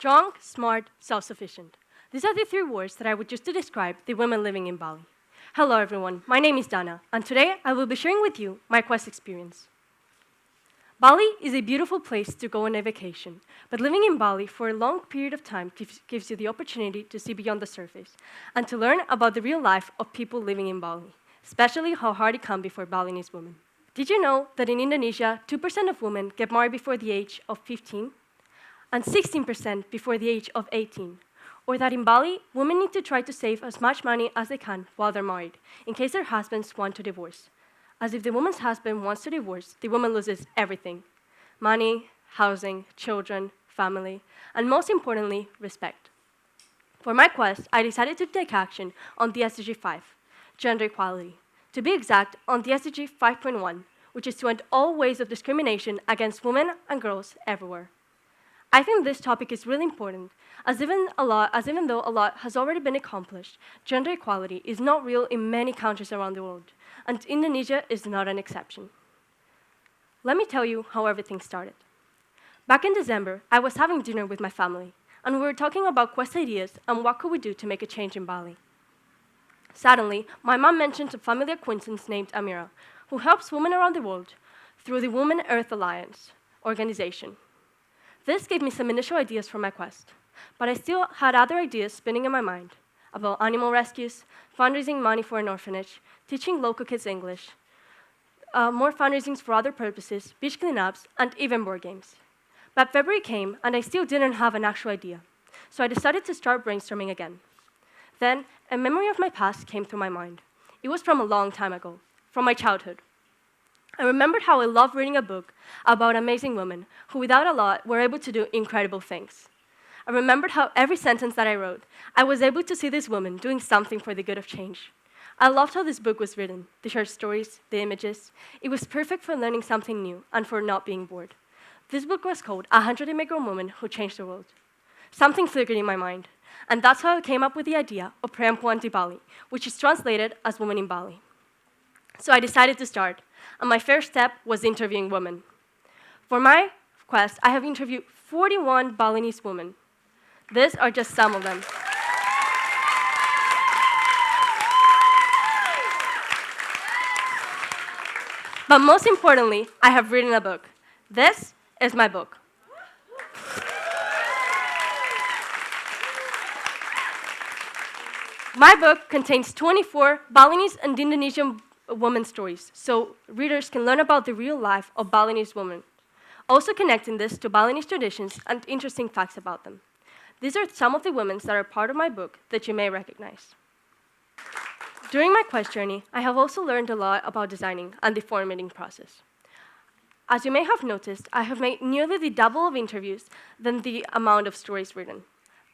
Strong, smart, self-sufficient. These are the three words that I would use to describe the women living in Bali. Hello everyone, my name is Dana, and today I will be sharing with you my quest experience. Bali is a beautiful place to go on a vacation, but living in Bali for a long period of time gives you the opportunity to see beyond the surface and to learn about the real life of people living in Bali, especially how hard it can be for Balinese women. Did you know that in Indonesia, 2% of women get married before the age of 15? And 16% before the age of 18. Or that in Bali, women need to try to save as much money as they can while they're married, in case their husbands want to divorce. As if the woman's husband wants to divorce, the woman loses everything: money, housing, children, family, and most importantly, respect. For my quest, I decided to take action on the SDG 5, gender equality. To be exact, on the SDG 5.1, which is to end all ways of discrimination against women and girls everywhere. I think this topic is really important, as even though a lot has already been accomplished, gender equality is not real in many countries around the world, and Indonesia is not an exception. Let me tell you how everything started. Back in December, I was having dinner with my family, and we were talking about quest ideas and what could we do to make a change in Bali. Suddenly, my mom mentioned a family acquaintance named Amira, who helps women around the world through the Women Earth Alliance organization. This gave me some initial ideas for my quest, but I still had other ideas spinning in my mind about animal rescues, fundraising money for an orphanage, teaching local kids English, more fundraisings for other purposes, beach cleanups, and even board games. But February came, and I still didn't have an actual idea, so I decided to start brainstorming again. Then, a memory of my past came through my mind. It was from a long time ago, from my childhood. I remembered how I loved reading a book about amazing women who, without a lot, were able to do incredible things. I remembered how every sentence that I wrote, I was able to see this woman doing something for the good of change. I loved how this book was written, the short stories, the images. It was perfect for learning something new and for not being bored. This book was called 100 Immigrant Women Who Changed the World. Something flickered in my mind, and that's how I came up with the idea of Perempuan di Bali, which is translated as Women in Bali. So I decided to start, and my first step was interviewing women. For my quest, I have interviewed 41 Balinese women. These are just some of them. But most importantly, I have written a book. This is my book. My book contains 24 Balinese and Indonesian women stories, so readers can learn about the real life of Balinese women, also connecting this to Balinese traditions and interesting facts about them. These are some of the women that are part of my book that you may recognize. During my quest journey, I have also learned a lot about designing and the formatting process. As you may have noticed, I have made nearly the double of interviews than the amount of stories written.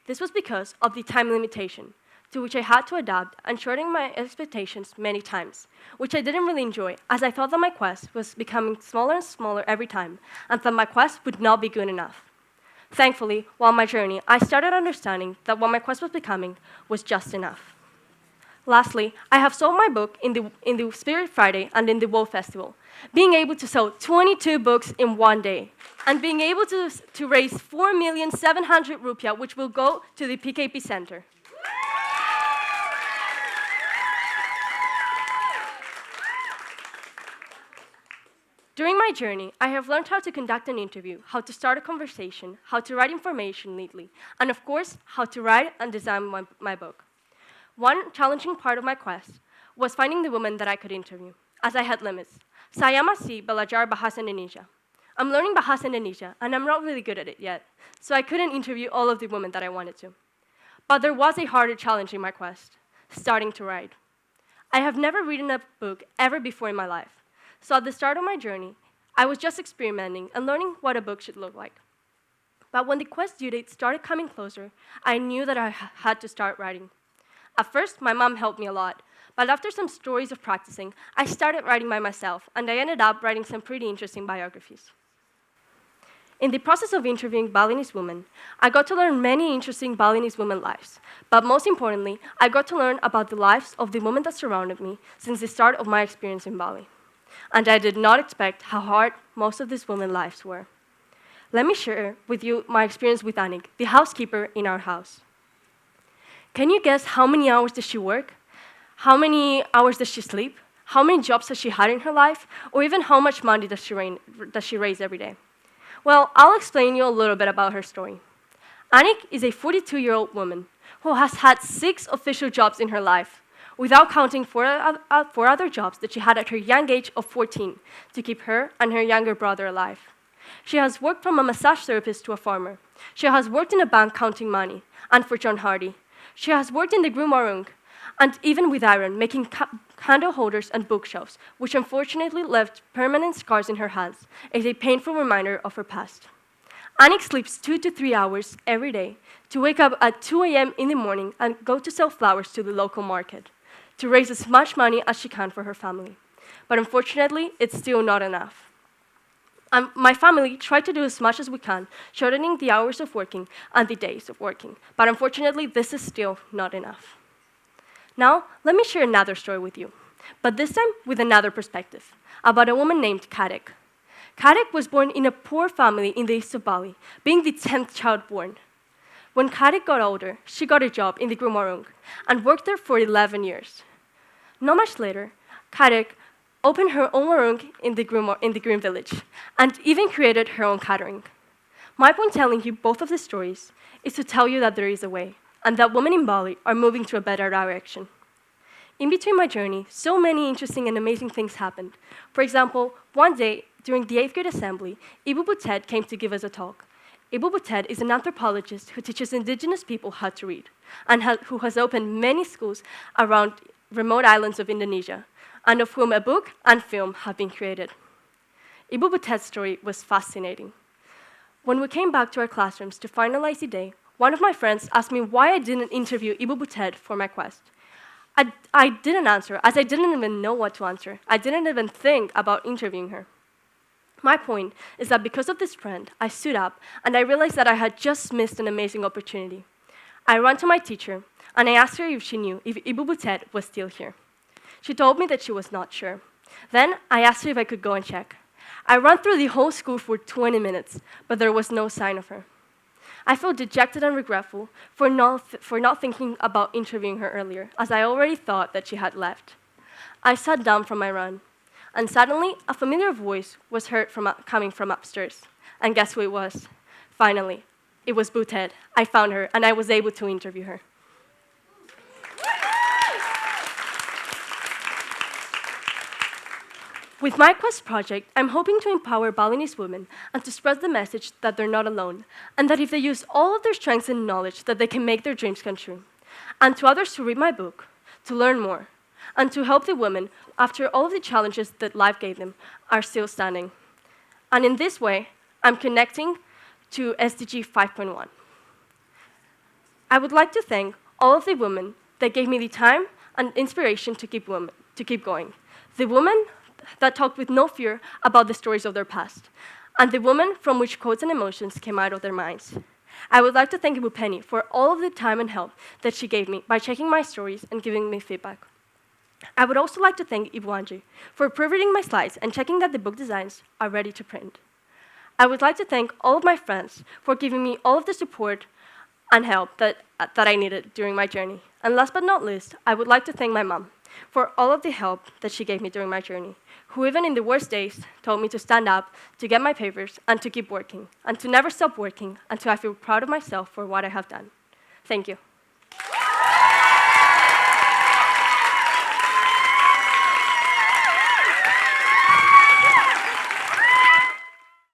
This was because of the time limitation, to which I had to adapt and shorten my expectations many times, which I didn't really enjoy, as I thought that my quest was becoming smaller and smaller every time, and that my quest would not be good enough. Thankfully, while my journey, I started understanding that what my quest was becoming was just enough. Lastly, I have sold my book in the Spirit Friday and in the World Festival, being able to sell 22 books in one day, and being able to raise 4,700,000 rupiah, which will go to the PKP Center. During my journey, I have learned how to conduct an interview, how to start a conversation, how to write information neatly, and of course, how to write and design my book. One challenging part of my quest was finding the woman that I could interview, as I had limits. Saya masih belajar bahasa Indonesia. I'm learning bahasa Indonesia, and I'm not really good at it yet, so I couldn't interview all of the women that I wanted to. But there was a harder challenge in my quest, starting to write. I have never written a book ever before in my life. So at the start of my journey, I was just experimenting and learning what a book should look like. But when the quest due date started coming closer, I knew that I had to start writing. At first, my mom helped me a lot, but after some stories of practicing, I started writing by myself, and I ended up writing some pretty interesting biographies. In the process of interviewing Balinese women, I got to learn many interesting Balinese women lives, but most importantly, I got to learn about the lives of the women that surrounded me since the start of my experience in Bali. And I did not expect how hard most of these women's lives were. Let me share with you my experience with Annick, the housekeeper in our house. Can you guess how many hours does she work? How many hours does she sleep? How many jobs has she had in her life? Or even how much money does she raise every day? Well, I'll explain you a little bit about her story. Annick is a 42-year-old woman who has had 6 official jobs in her life, without counting 4 other jobs that she had at her young age of 14 to keep her and her younger brother alive. She has worked from a massage therapist to a farmer. She has worked in a bank counting money, and for John Hardy. She has worked in the Grumarung, and even with iron, making candle holders and bookshelves, which unfortunately left permanent scars in her hands as a painful reminder of her past. Annick sleeps 2 to 3 hours every day to wake up at 2 a.m. in the morning and go to sell flowers to the local market, to raise as much money as she can for her family. But unfortunately, it's still not enough. My family tried to do as much as we can, shortening the hours of working and the days of working. But unfortunately, this is still not enough. Now, let me share another story with you, but this time with another perspective, about a woman named Kadek. Kadek was born in a poor family in the east of Bali, being the 10th child born. When Kadek got older, she got a job in the Grumarung and worked there for 11 years. Not much later, Kadek opened her own warung in the Green Village and even created her own catering. My point telling you both of the stories is to tell you that there is a way, and that women in Bali are moving to a better direction. In between my journey, so many interesting and amazing things happened. For example, one day, during the 8th grade assembly, Ibu Butet came to give us a talk. Ibu Butet is an anthropologist who teaches indigenous people how to read, and who has opened many schools around remote islands of Indonesia, and of whom a book and film have been created. Ibu Butet's story was fascinating. When we came back to our classrooms to finalize the day, one of my friends asked me why I didn't interview Ibu Butet for my quest. I didn't answer, as I didn't even know what to answer. I didn't even think about interviewing her. My point is that because of this friend, I stood up and I realized that I had just missed an amazing opportunity. I ran to my teacher and I asked her if she knew if Ibu Butet was still here. She told me that she was not sure. Then I asked her if I could go and check. I ran through the whole school for 20 minutes, but there was no sign of her. I felt dejected and regretful for not thinking about interviewing her earlier, as I already thought that she had left. I sat down from my run, and suddenly a familiar voice was heard coming from upstairs. And guess who it was? Finally, it was Butet. I found her, and I was able to interview her. With my Quest project, I'm hoping to empower Balinese women and to spread the message that they're not alone, and that if they use all of their strengths and knowledge, that they can make their dreams come true. And to others to read my book, to learn more, and to help the women, after all of the challenges that life gave them, are still standing. And in this way, I'm connecting to SDG 5.1. I would like to thank all of the women that gave me the time and inspiration to keep going. The women that talked with no fear about the stories of their past, and the women from which quotes and emotions came out of their minds. I would like to thank Ibu Penny for all of the time and help that she gave me by checking my stories and giving me feedback. I would also like to thank Ibu Anji for proofreading my slides and checking that the book designs are ready to print. I would like to thank all of my friends for giving me all of the support and help that I needed during my journey. And last but not least, I would like to thank my mom for all of the help that she gave me during my journey, who even in the worst days told me to stand up, to get my papers, and to keep working, and to never stop working until I feel proud of myself for what I have done. Thank you.